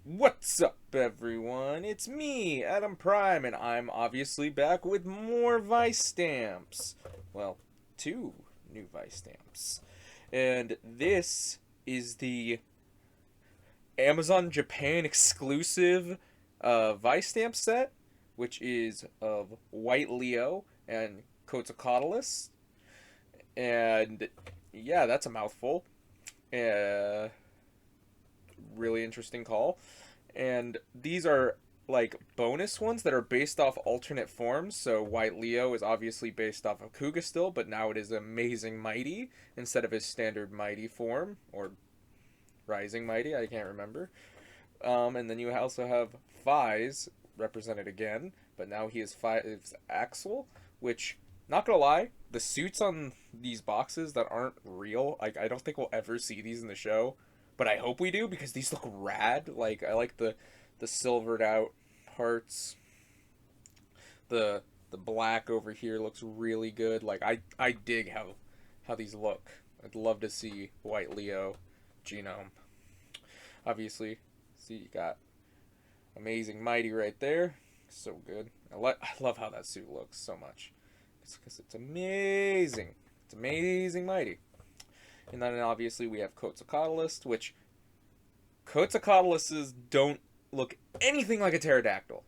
What's up, everyone? It's me, Adam Prime, and I'm obviously back with more Vice stamps. Well, two new Vice stamps. And this is the Amazon Japan exclusive Vice stamp set, which is of White Leo and Quetzalcatlus. And yeah, that's a mouthful. Uh, really interesting call. And these are like bonus ones that are based off alternate forms. So White Leo is obviously based off of Kuga still, but now it is Amazing Mighty instead of his standard Mighty form or Rising Mighty. I can't remember. And then you also have Fies represented again, but now he is Fies Axel, which, not gonna lie, the suits on these boxes that aren't real, like I don't think we'll ever see these in the show, but I hope we do because these look rad. Like I like the silvered out parts. The the black over here looks really good. Like I dig how these look. I'd love to see White Leo genome. Obviously, see you got Amazing Mighty right there. So good. I love how that suit looks so much. It's because it's amazing. It's Amazing Mighty. And then obviously we have Quetzalcoatlus, which Quetzalcoatluses don't look anything like a pterodactyl.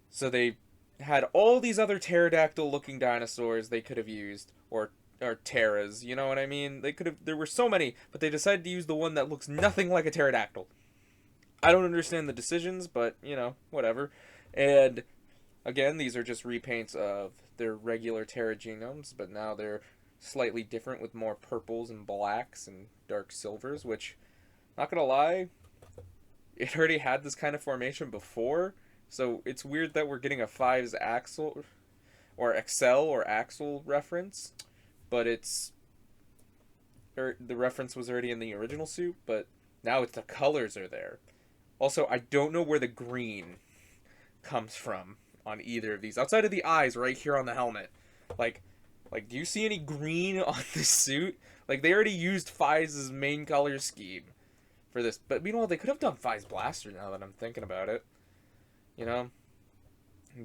So they had all these other pterodactyl looking dinosaurs they could have used, or pteras, you know what I mean? They could have, there were so many, but they decided to use the one that looks nothing like a pterodactyl. I don't understand the decisions, but you know, whatever. And again, these are just repaints of their regular Terra genomes, but now they're slightly different with more purples and blacks and dark silvers, which, not gonna lie, it already had this kind of formation before, so it's weird that we're getting a Fives Axel or Excel or Axel reference, but the reference was already in the original suit, but now it's the colors are there. Also, I don't know where the green comes from on either of these, outside of the eyes right here on the helmet. Like, do you see any green on this suit? Like, they already used Fies' main color scheme for this. But meanwhile, they could have done Fies Blaster now that I'm thinking about it. You know?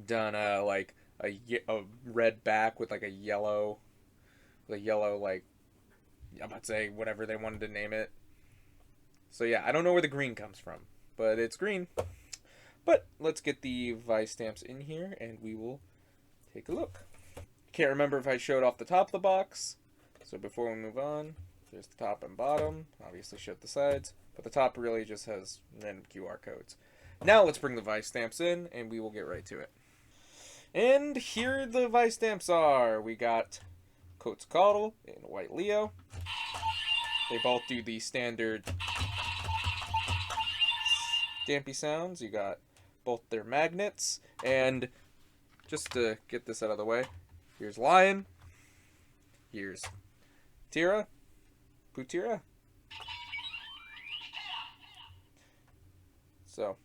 Done, like, a red back with, like, a yellow, like, I'm about to say whatever they wanted to name it. So, yeah, I don't know where the green comes from. But it's green. But let's get the Vice stamps in here, and we will take a look. Can't remember if I showed off the top of the box. So before we move on, there's the top and bottom. Obviously showed the sides. But the top really just has random QR codes. Now let's bring the Vice stamps in, and we will get right to it. And here the Vice stamps are. We got Quetzalcoatl and White Leo. They both do the standard stampy sounds. You got both their magnets. And just to get this out of the way, here's Lion. Here's Tira. Putira. So,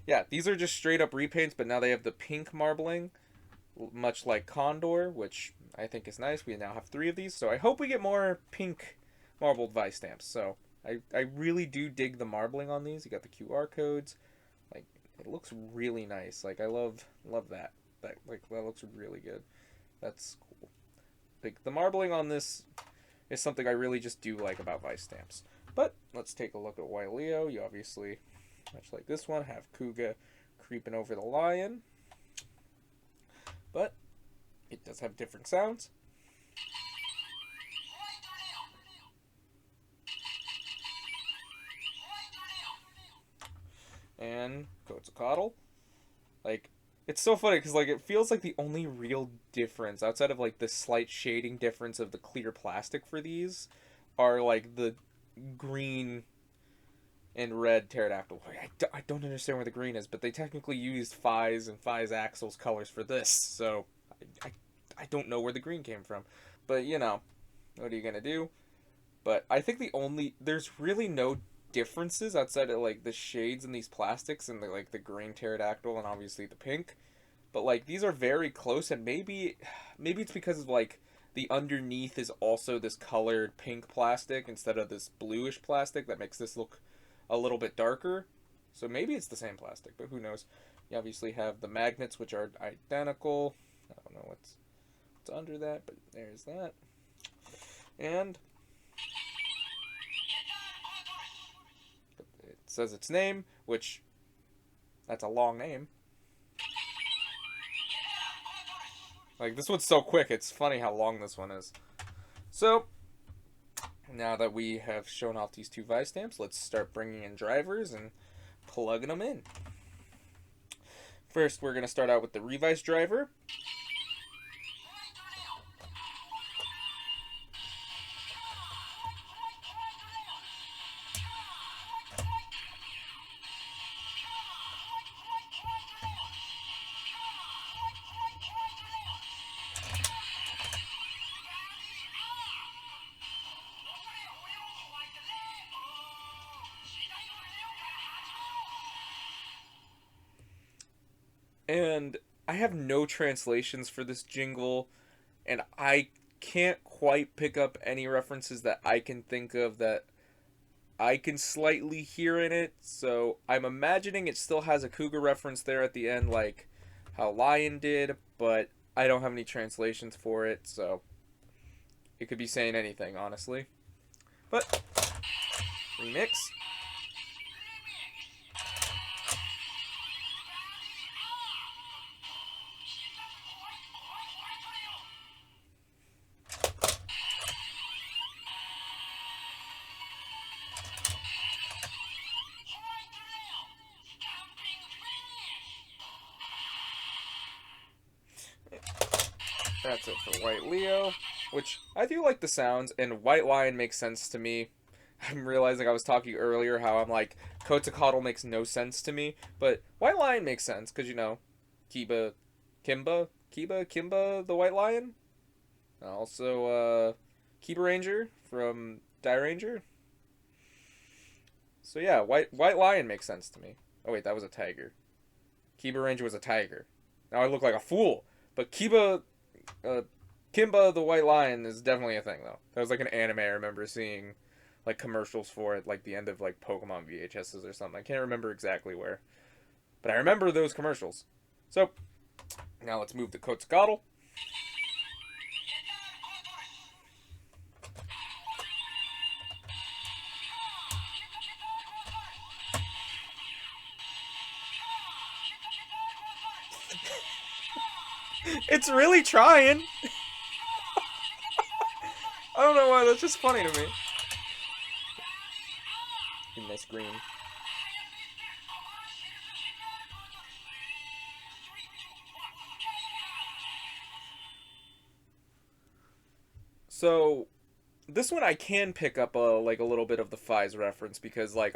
yeah, these are just straight up repaints, but now they have the pink marbling, much like Condor, which I think is nice. We now have 3 of these, so I hope we get more pink marbled Vice stamps. So, I really do dig the marbling on these. You got the QR codes. Like, it looks really nice. Like, I love that. That looks really good. That's cool. Like, the marbling on this is something I really just do like about Vice stamps. But let's take a look at White Leo. You obviously, much like this one, have Kuga creeping over the lion. But it does have different sounds. And Quetzalcoatl. Like, it's so funny because, like, it feels like the only real difference outside of, like, the slight shading difference of the clear plastic for these are, like, the green and red pterodactyl. I don't understand where the green is, but they technically used Fies and Fies Axel's colors for this, so I don't know where the green came from. But, you know, what are you gonna do? But I think there's really no differences outside of, like, the shades in these plastics and, like, the green pterodactyl and obviously the pink. But, like, these are very close, and maybe it's because of, like, the underneath is also this colored pink plastic instead of this bluish plastic that makes this look a little bit darker. So maybe it's the same plastic, but who knows. You obviously have the magnets, which are identical. I don't know what's under that, but there's that. And it says its name, which that's a long name. Like, this one's so quick, it's funny how long this one is. So, now that we have shown off these two Vistamps, let's start bringing in drivers and plugging them in. First, we're going to start out with the Revice driver. And I have no translations for this jingle, and I can't quite pick up any references that I can think of that I can slightly hear in it. So I'm imagining it still has a cougar reference there at the end, like how Lion did, but I don't have any translations for it, so it could be saying anything, honestly. But, remix. That's it for White Leo, which I do like the sounds, and White Lion makes sense to me. I'm realizing I was talking earlier how I'm like, Quetzalcatlus makes no sense to me, but White Lion makes sense, because, you know, Kimba, the White Lion. Also, Kiba Ranger from Die Ranger. So yeah, White Lion makes sense to me. Oh wait, that was a tiger. Kiba Ranger was a tiger. Now I look like a fool, but Kimba the White Lion is definitely a thing, though. That was like an anime I remember seeing, like, commercials for it, like the end of like Pokemon VHSs or something. I can't remember exactly where, but I remember those commercials. So now let's move to Quetzalcoatl. It's really trying. I don't know why, that's just funny to me. In this green. So, this one I can pick up a little bit of the Fi's reference, because like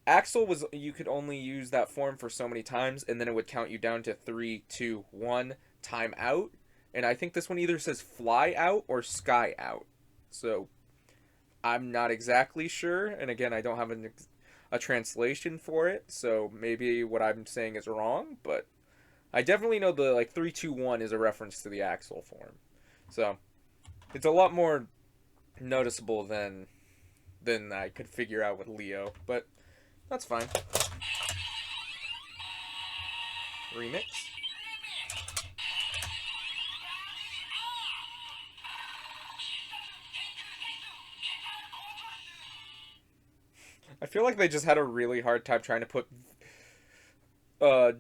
Axel was, you could only use that form for so many times, and then it would count you down to 3, 2, 1, time out. And I think this one either says fly out or sky out. So I'm not exactly sure, and again, I don't have a translation for it, so maybe what I'm saying is wrong, but I definitely know the 3, 2, 1 is a reference to the Axel form. So it's a lot more noticeable than I could figure out with Leo, but that's fine. Remix. I feel like they just had a really hard time trying to put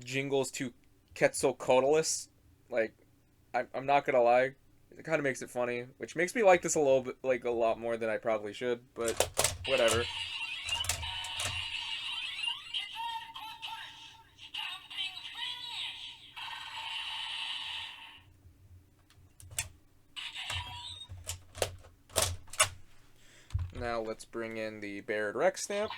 jingles to Quetzalcatlus. Like, I'm not gonna lie, it kind of makes it funny, which makes me like this a little bit, like a lot more than I probably should, but whatever. Now let's bring in the Baird Rex stamp.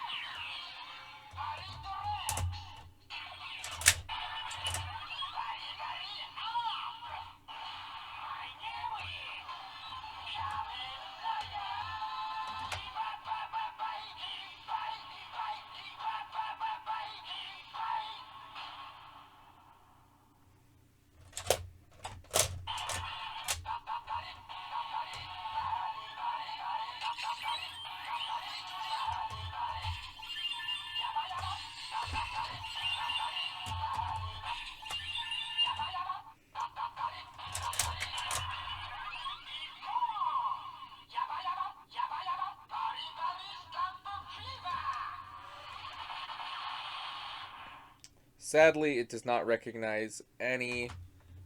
Sadly, it does not recognize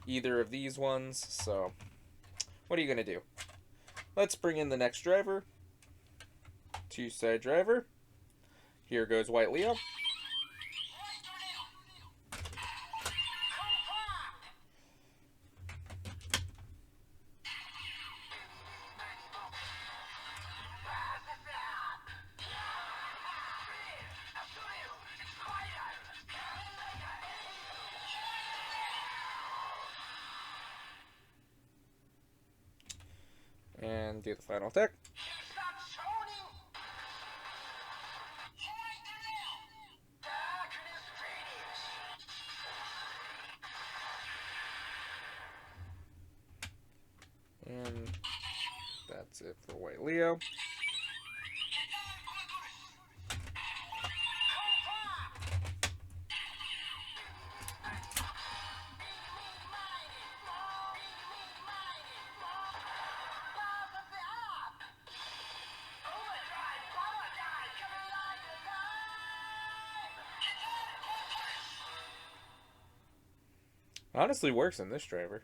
either of these ones, so what are you going to do? Let's bring in the next driver. Two-side driver. Here goes White Leo. And do the final attack. And that's it for White Leo. Honestly works in this driver.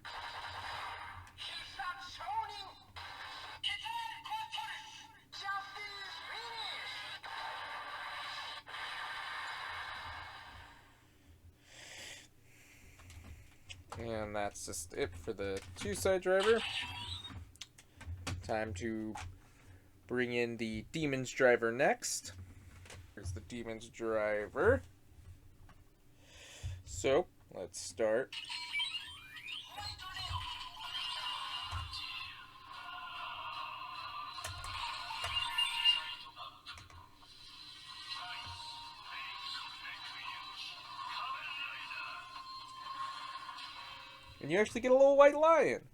And that's just it for the two-side driver. Time to bring in the Demons driver next. Here's the Demons driver. So, let's start. And you actually get a little white lion,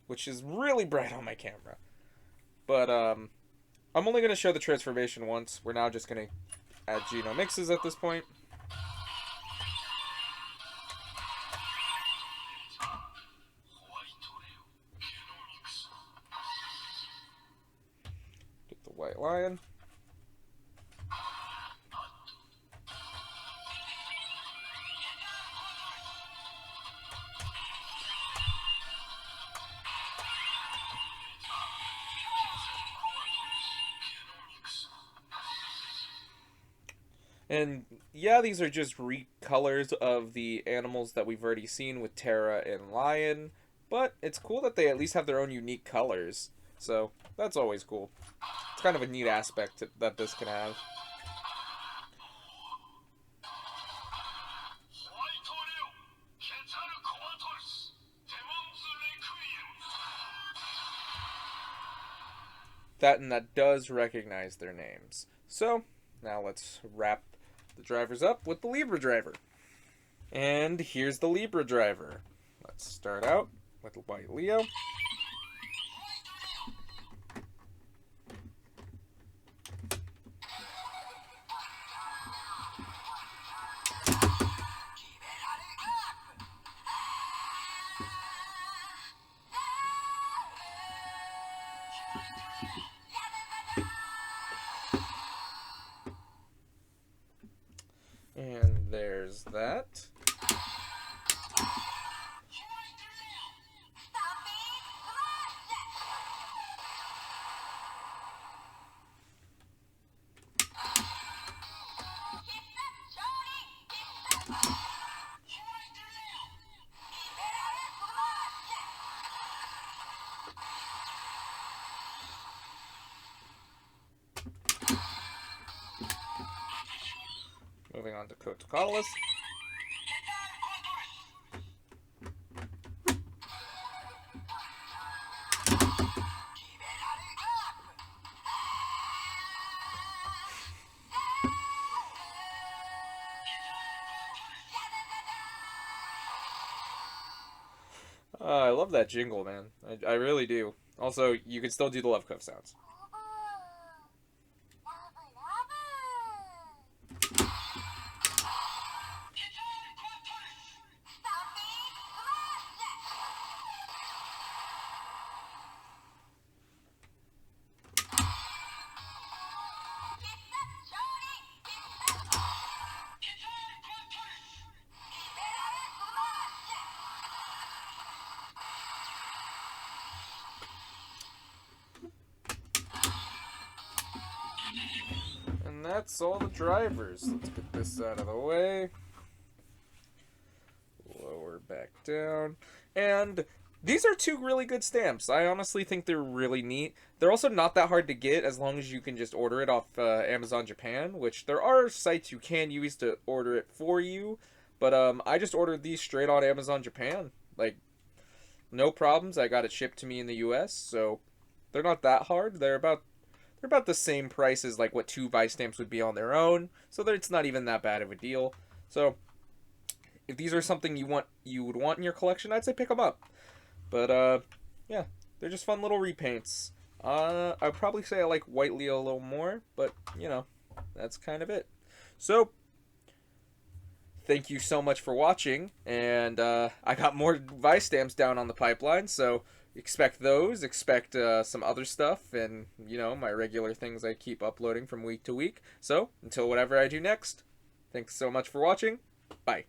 which is really bright on my camera. But I'm only going to show the transformation once. We're now just going to add Geno mixes at this point. Get the white lion. And yeah, these are just recolors of the animals that we've already seen with Terra and Lion, but it's cool that they at least have their own unique colors. So that's always cool. It's kind of a neat aspect that this can have. That does recognize their names. So now let's wrap the drivers up with the Libra driver. And here's the Libra driver. Let's start out with White Leo. And there's that. Moving on to Quetzalcatlus. I love that jingle, man. I really do. Also, you can still do the love cuff sounds. that's all the drivers. Let's get this out of the way. Lower back down. And these are two really good stamps. I honestly think they're really neat. They're also not that hard to get as long as you can just order it off Amazon Japan, which there are sites you can use to order it for you. But I just ordered these straight on Amazon Japan. Like, no problems. I got it shipped to me in the US, so they're not that hard. They're about the same price as like what 2 Vice stamps would be on their own, so it's not even that bad of a deal. So if these are something you would want in your collection, I'd say pick them up. But yeah, they're just fun little repaints. I'd probably say I like White Leo a little more, but you know, that's kind of it. So thank you so much for watching, and I got more Vice stamps down on the pipeline, so expect those, expect some other stuff, and you know, my regular things I keep uploading from week to week. So until whatever I do next, thanks so much for watching. Bye.